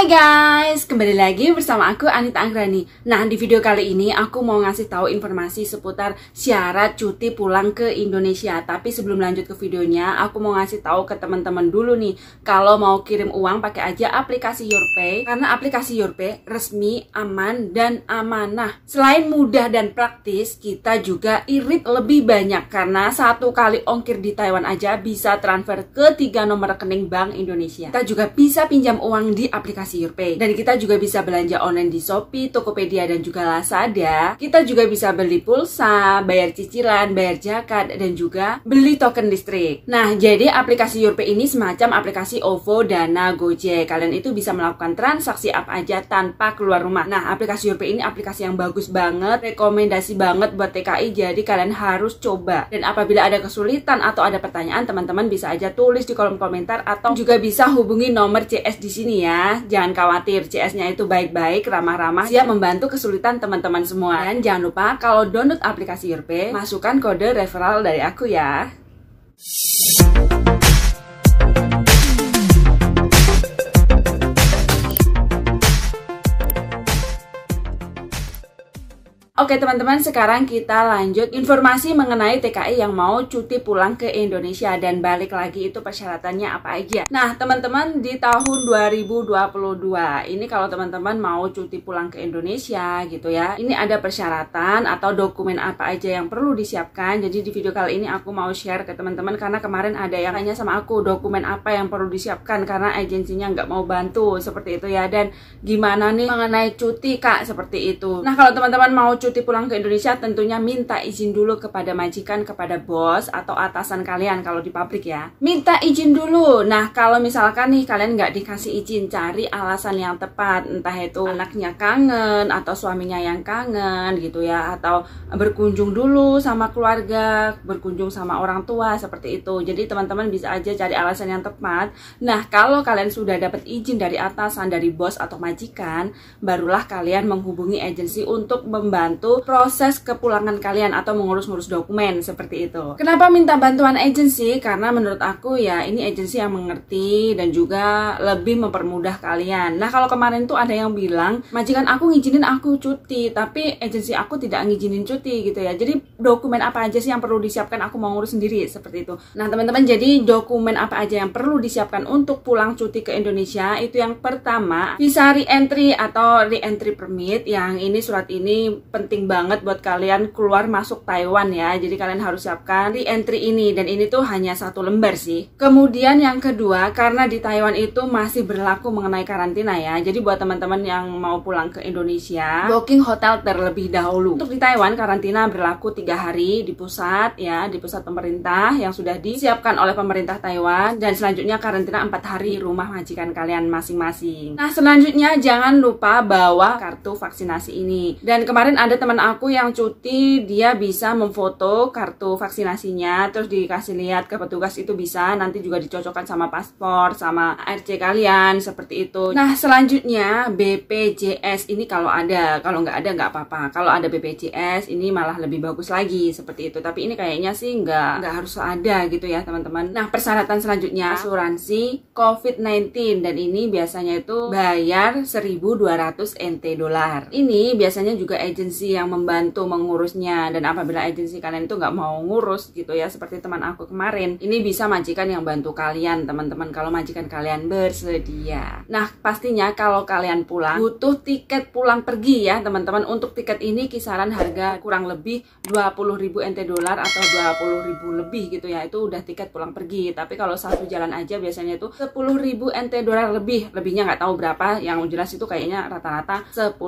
Hai guys, kembali lagi bersama aku Anita Anggrani. Nah, di video kali ini aku mau ngasih tahu informasi seputar syarat cuti pulang ke Indonesia. Tapi sebelum lanjut ke videonya, aku mau ngasih tahu ke teman-teman dulu nih, kalau mau kirim uang pakai aja aplikasi YourPay, karena aplikasi YourPay resmi, aman, dan amanah. Selain mudah dan praktis, kita juga irit lebih banyak karena satu kali ongkir di Taiwan aja bisa transfer ke 3 nomor rekening Bank Indonesia. Kita juga bisa pinjam uang di aplikasi YourPay. Dan kita juga bisa belanja online di Shopee, Tokopedia, dan juga Lazada. Kita juga bisa beli pulsa, bayar cicilan, bayar zakat, dan juga beli token listrik. Nah, jadi aplikasi YourPay ini semacam aplikasi OVO, Dana, Gojek. Kalian itu bisa melakukan transaksi apa aja tanpa keluar rumah. Nah, aplikasi YourPay ini aplikasi yang bagus banget, rekomendasi banget buat TKI, jadi kalian harus coba. Dan apabila ada kesulitan atau ada pertanyaan, teman-teman bisa aja tulis di kolom komentar atau juga bisa hubungi nomor CS di sini ya. Jangan khawatir, CS-nya itu baik-baik, ramah-ramah, siap membantu kesulitan teman-teman semua. Dan jangan lupa kalau download aplikasi YourPay, masukkan kode referral dari aku ya. Oke teman-teman, sekarang kita lanjut informasi mengenai TKI yang mau cuti pulang ke Indonesia dan balik lagi itu persyaratannya apa aja. Nah teman-teman, di tahun 2022 ini kalau teman-teman mau cuti pulang ke Indonesia gitu ya, ini ada persyaratan atau dokumen apa aja yang perlu disiapkan. Jadi di video kali ini aku mau share ke teman-teman karena kemarin ada yang tanya sama aku dokumen apa yang perlu disiapkan karena agensinya nggak mau bantu seperti itu ya. Dan gimana nih mengenai cuti kak, seperti itu. Nah kalau teman-teman mau cuti pulang ke Indonesia, tentunya minta izin dulu kepada majikan, kepada bos atau atasan kalian kalau di pabrik ya. Minta izin dulu. Nah kalau misalkan nih kalian nggak dikasih izin, cari alasan yang tepat. Entah itu anaknya kangen atau suaminya yang kangen gitu ya, atau berkunjung dulu sama keluarga, berkunjung sama orang tua, seperti itu. Jadi teman-teman bisa aja cari alasan yang tepat. Nah kalau kalian sudah dapat izin dari atasan, dari bos atau majikan, barulah kalian menghubungi agensi untuk membantu proses kepulangan kalian atau mengurus-ngurus dokumen seperti itu. Kenapa minta bantuan agensi? Karena menurut aku ya ini agensi yang mengerti dan juga lebih mempermudah kalian. Nah kalau kemarin tuh ada yang bilang majikan aku ngizinin aku cuti tapi agensi aku tidak ngizinin cuti gitu ya. Jadi dokumen apa aja sih yang perlu disiapkan, aku mau ngurus sendiri seperti itu. Nah teman-teman, jadi dokumen apa aja yang perlu disiapkan untuk pulang cuti ke Indonesia? Itu yang pertama, visa re-entry atau re-entry permit. Yang ini surat ini penting banget buat kalian keluar masuk Taiwan ya. Jadi kalian harus siapkan re-entry ini, dan ini tuh hanya 1 lembar sih. Kemudian yang kedua, karena di Taiwan itu masih berlaku mengenai karantina ya. Jadi buat teman-teman yang mau pulang ke Indonesia, booking hotel terlebih dahulu. Untuk di Taiwan karantina berlaku 3 hari di pusat ya, di pusat pemerintah yang sudah disiapkan oleh pemerintah Taiwan, dan selanjutnya karantina 4 hari di rumah majikan kalian masing-masing. Nah selanjutnya jangan lupa bawa kartu vaksinasi ini. Dan kemarin ada teman aku yang cuti, dia bisa memfoto kartu vaksinasinya terus dikasih lihat ke petugas, itu bisa nanti juga dicocokkan sama paspor sama RC kalian seperti itu. Nah selanjutnya BPJS ini kalau ada, kalau nggak ada nggak apa-apa. Kalau ada BPJS ini malah lebih bagus lagi seperti itu, tapi ini kayaknya sih nggak harus ada gitu ya teman-teman. Nah persyaratan selanjutnya asuransi COVID-19, dan ini biasanya itu bayar 1.200 NT dolar. Ini biasanya juga agensi yang membantu mengurusnya, dan apabila agensi kalian itu nggak mau ngurus gitu ya, seperti teman aku kemarin, ini bisa majikan yang bantu kalian teman-teman kalau majikan kalian bersedia. Nah pastinya kalau kalian pulang butuh tiket pulang pergi ya teman-teman. Untuk tiket ini kisaran harga kurang lebih 20.000 NT dolar atau 20.000 lebih gitu ya, itu udah tiket pulang pergi. Tapi kalau satu jalan aja biasanya itu 10.000 NT dolar lebih, lebihnya nggak tahu berapa, yang jelas itu kayaknya rata-rata 10.000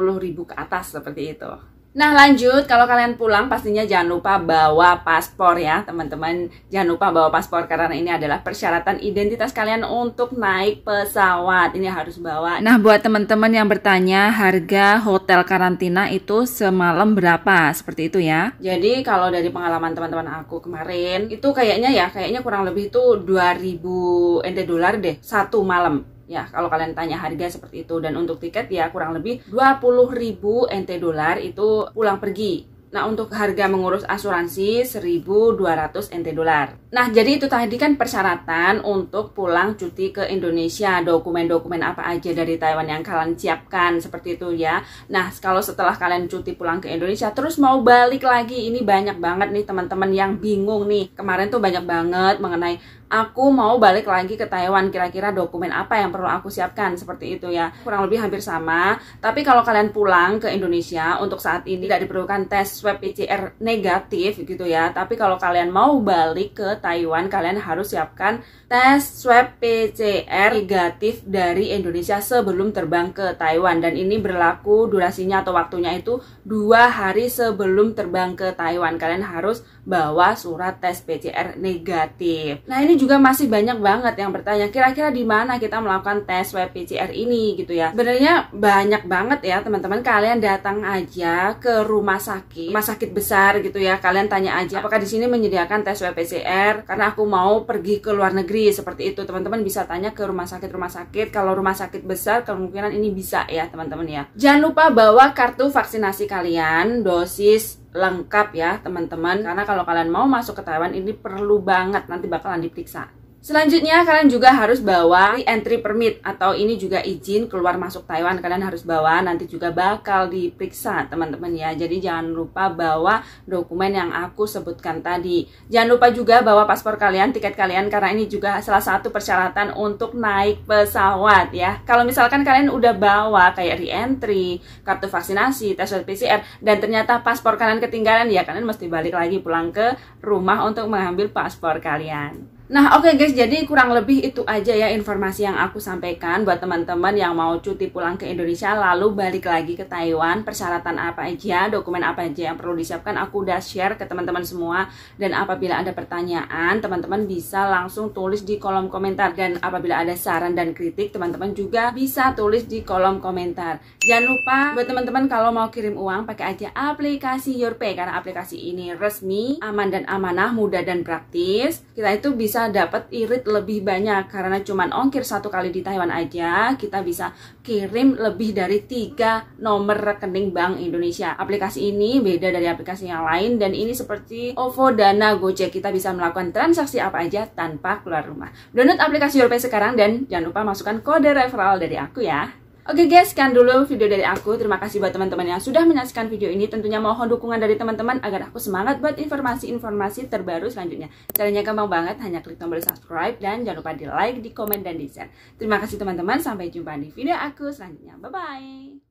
ke atas seperti itu. Nah lanjut, kalau kalian pulang pastinya jangan lupa bawa paspor ya teman-teman. Jangan lupa bawa paspor karena ini adalah persyaratan identitas kalian untuk naik pesawat. Ini harus bawa. Nah buat teman-teman yang bertanya harga hotel karantina itu semalam berapa, seperti itu ya. Jadi kalau dari pengalaman teman-teman aku kemarin itu kayaknya kurang lebih itu 2.000 NT dolar deh 1 malam. Ya, kalau kalian tanya harga seperti itu. Dan untuk tiket ya kurang lebih 20.000 NT dolar itu pulang pergi. Nah, untuk harga mengurus asuransi 1.200 NT dolar. Nah, jadi itu tadi kan persyaratan untuk pulang cuti ke Indonesia. Dokumen-dokumen apa aja dari Taiwan yang kalian siapkan, seperti itu ya. Nah, kalau setelah kalian cuti pulang ke Indonesia terus mau balik lagi, ini banyak banget nih teman-teman yang bingung nih. Kemarin tuh banyak banget mengenai aku mau balik lagi ke Taiwan, kira-kira dokumen apa yang perlu aku siapkan, seperti itu ya. Kurang lebih hampir sama. Tapi kalau kalian pulang ke Indonesia, untuk saat ini tidak diperlukan tes swab PCR negatif gitu ya. Tapi kalau kalian mau balik ke Taiwan, kalian harus siapkan tes swab PCR negatif dari Indonesia sebelum terbang ke Taiwan. Dan ini berlaku durasinya atau waktunya itu 2 hari sebelum terbang ke Taiwan. Kalian harus bawa surat tes PCR negatif. Nah, ini juga masih banyak banget yang bertanya, kira-kira di mana kita melakukan tes swab PCR ini gitu ya. Sebenarnya banyak banget ya teman-teman. Kalian datang aja ke rumah sakit besar gitu ya. Kalian tanya aja, apakah di sini menyediakan tes swab PCR? Karena aku mau pergi ke luar negeri, seperti itu. Teman-teman bisa tanya ke rumah sakit. Kalau rumah sakit besar, kemungkinan ini bisa ya teman-teman ya. Jangan lupa bawa kartu vaksinasi kalian, dosis lengkap ya teman-teman, karena kalau kalian mau masuk ke Taiwan ini perlu banget, nanti bakalan diperiksa. Selanjutnya kalian juga harus bawa entry permit, atau ini juga izin keluar masuk Taiwan. Kalian harus bawa, nanti juga bakal diperiksa teman-teman ya. Jadi jangan lupa bawa dokumen yang aku sebutkan tadi. Jangan lupa juga bawa paspor kalian, tiket kalian, karena ini juga salah satu persyaratan untuk naik pesawat ya. Kalau misalkan kalian udah bawa kayak re-entry, kartu vaksinasi, tes swab PCR, dan ternyata paspor kalian ketinggalan, ya kalian mesti balik lagi pulang ke rumah untuk mengambil paspor kalian. Nah, oke guys, jadi kurang lebih itu aja ya informasi yang aku sampaikan buat teman-teman yang mau cuti pulang ke Indonesia lalu balik lagi ke Taiwan. Persyaratan apa aja, dokumen apa aja yang perlu disiapkan, aku udah share ke teman-teman semua. Dan apabila ada pertanyaan, teman-teman bisa langsung tulis di kolom komentar. Dan apabila ada saran dan kritik, teman-teman juga bisa tulis di kolom komentar. Jangan lupa buat teman-teman kalau mau kirim uang, pakai aja aplikasi YourPay, karena aplikasi ini resmi, aman dan amanah, mudah dan praktis. Kita itu bisa dapat irit lebih banyak, karena cuman ongkir 1 kali di Taiwan aja kita bisa kirim lebih dari 3 nomor rekening Bank Indonesia. Aplikasi ini beda dari aplikasi yang lain, dan ini seperti OVO, Dana, Gojek. Kita bisa melakukan transaksi apa aja tanpa keluar rumah. Download aplikasi YourPay sekarang dan jangan lupa masukkan kode referral dari aku ya. Oke guys, sekian dulu video dari aku. Terima kasih buat teman-teman yang sudah menyaksikan video ini. Tentunya mohon dukungan dari teman-teman agar aku semangat buat informasi-informasi terbaru selanjutnya. Caranya gampang banget, hanya klik tombol subscribe dan jangan lupa di like, di komen, dan di share. Terima kasih teman-teman, sampai jumpa di video aku selanjutnya. Bye-bye.